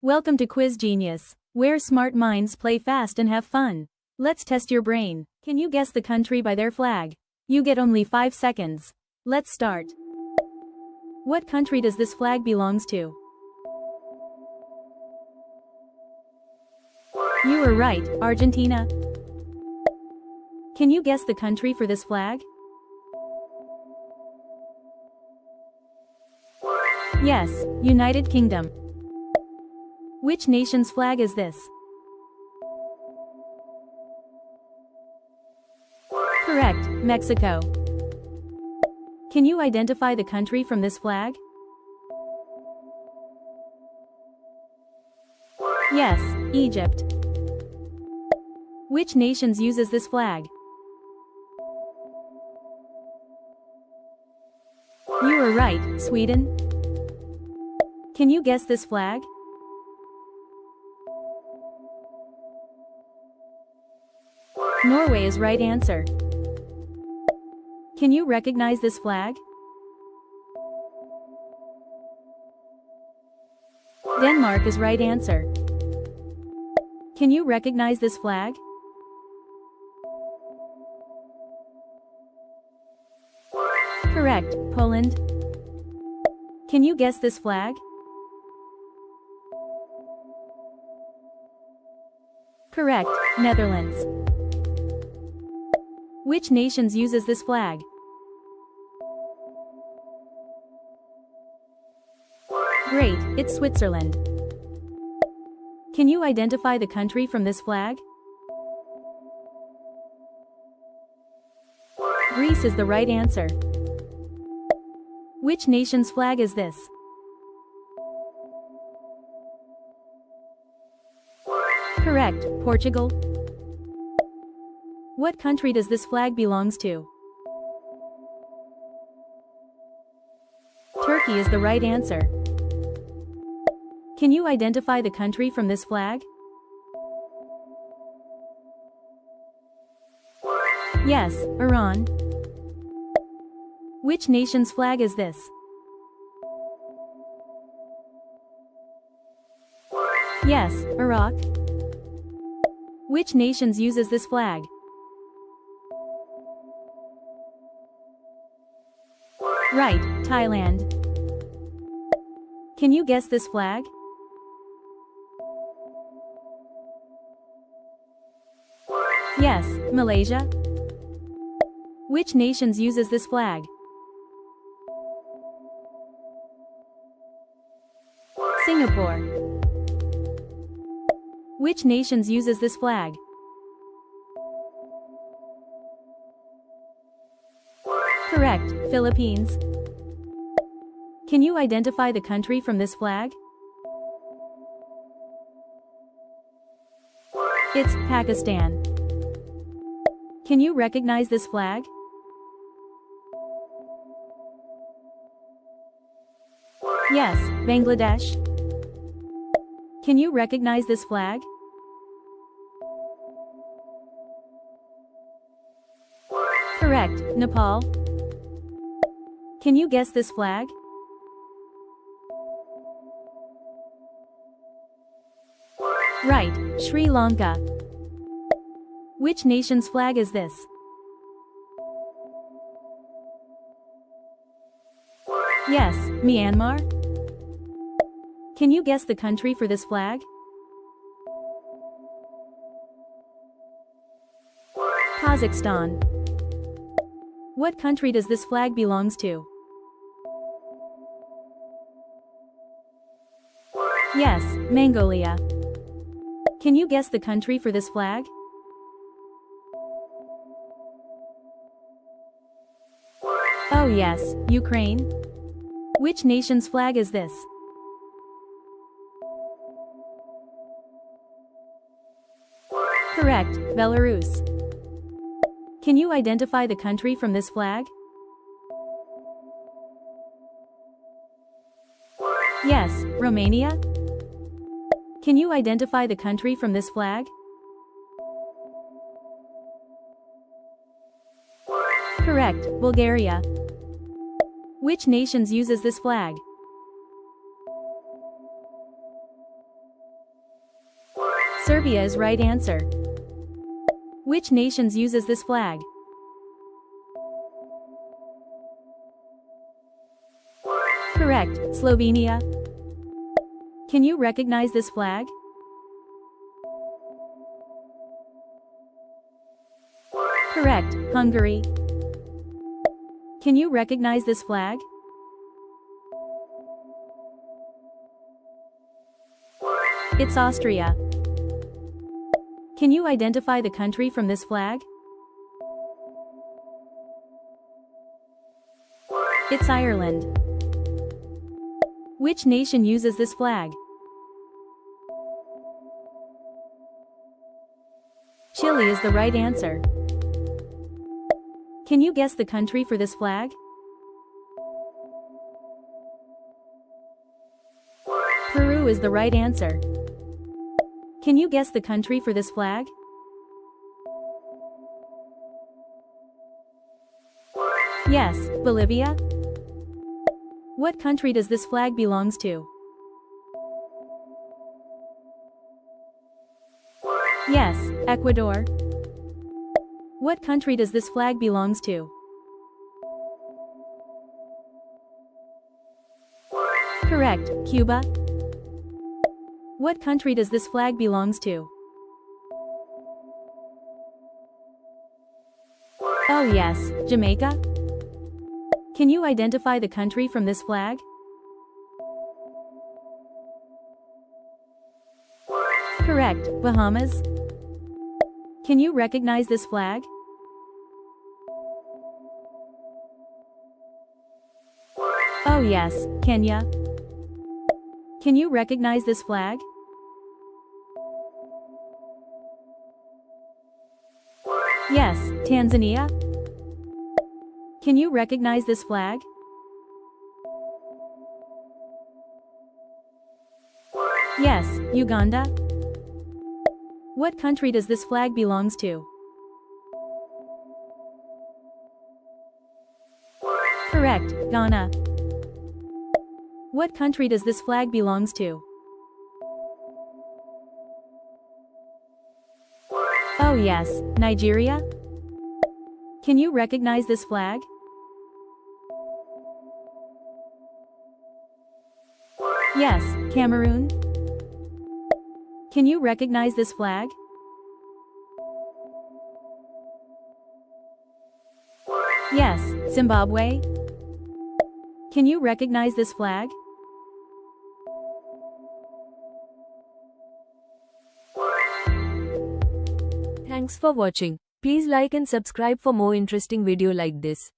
Welcome to Quiz Genius, where smart minds play fast and have fun. Let's test your brain. Can you guess the country by their flag? You get only 5 seconds. Let's start. What country does this flag belongs to? You were right, Argentina. Can you guess the country for this flag? Yes, United Kingdom. Which nation's flag is this? Correct, Mexico. Can you identify the country from this flag? Yes, Egypt. Which nations uses this flag? You were right, Sweden. Can you guess this flag? Norway is right answer. Can you recognize this flag? Denmark is right answer. Can you recognize this flag? Correct, Poland. Can you guess this flag? Correct, Netherlands. Which nations uses this flag? Great, it's Switzerland. Can you identify the country from this flag? Greece is the right answer. Which nation's flag is this? Correct, Portugal. What country does this flag belongs to? Turkey is the right answer. Can you identify the country from this flag? Yes, Iran. Which nation's flag is this? Yes, Iraq. Which nations uses this flag? Right, Thailand. Can you guess this flag? Yes, Malaysia. Which nations uses this flag? Singapore. Which nations uses this flag? Correct, Philippines. Can you identify the country from this flag? It's Pakistan. Can you recognize this flag? Yes, Bangladesh. Can you recognize this flag? Correct, Nepal. Can you guess this flag? Right, Sri Lanka. Which nation's flag is this? Yes, Myanmar. Can you guess the country for this flag? Kazakhstan. What country does this flag belongs to? Yes, Mongolia. Can you guess the country for this flag? Oh yes, Ukraine. Which nation's flag is this? Correct, Belarus. Can you identify the country from this flag? Yes, Romania. Can you identify the country from this flag? Correct, Bulgaria. Which nations uses this flag? Serbia is right answer. Which nations uses this flag? Correct, Slovenia. Can you recognize this flag? Correct, Hungary. Can you recognize this flag? It's Austria. Can you identify the country from this flag? It's Ireland. Which nation uses this flag? Chile is the right answer. Can you guess the country for this flag? Peru is the right answer. Can you guess the country for this flag? Yes, Bolivia. What country does this flag belongs to? Yes, Ecuador. What country does this flag belongs to? Correct, Cuba. What country does this flag belongs to? Oh yes, Jamaica. Can you identify the country from this flag? Correct, Bahamas. Can you recognize this flag? Oh yes, Kenya. Can you recognize this flag? Yes, Tanzania. Can you recognize this flag? Yes, Uganda. What country does this flag belongs to? Correct, Ghana. What country does this flag belongs to? Oh yes, Nigeria. Can you recognize this flag? Yes, Cameroon. Can you recognize this flag? Yes, Zimbabwe. Can you recognize this flag? Thanks for watching. Please like and subscribe for more interesting video like this.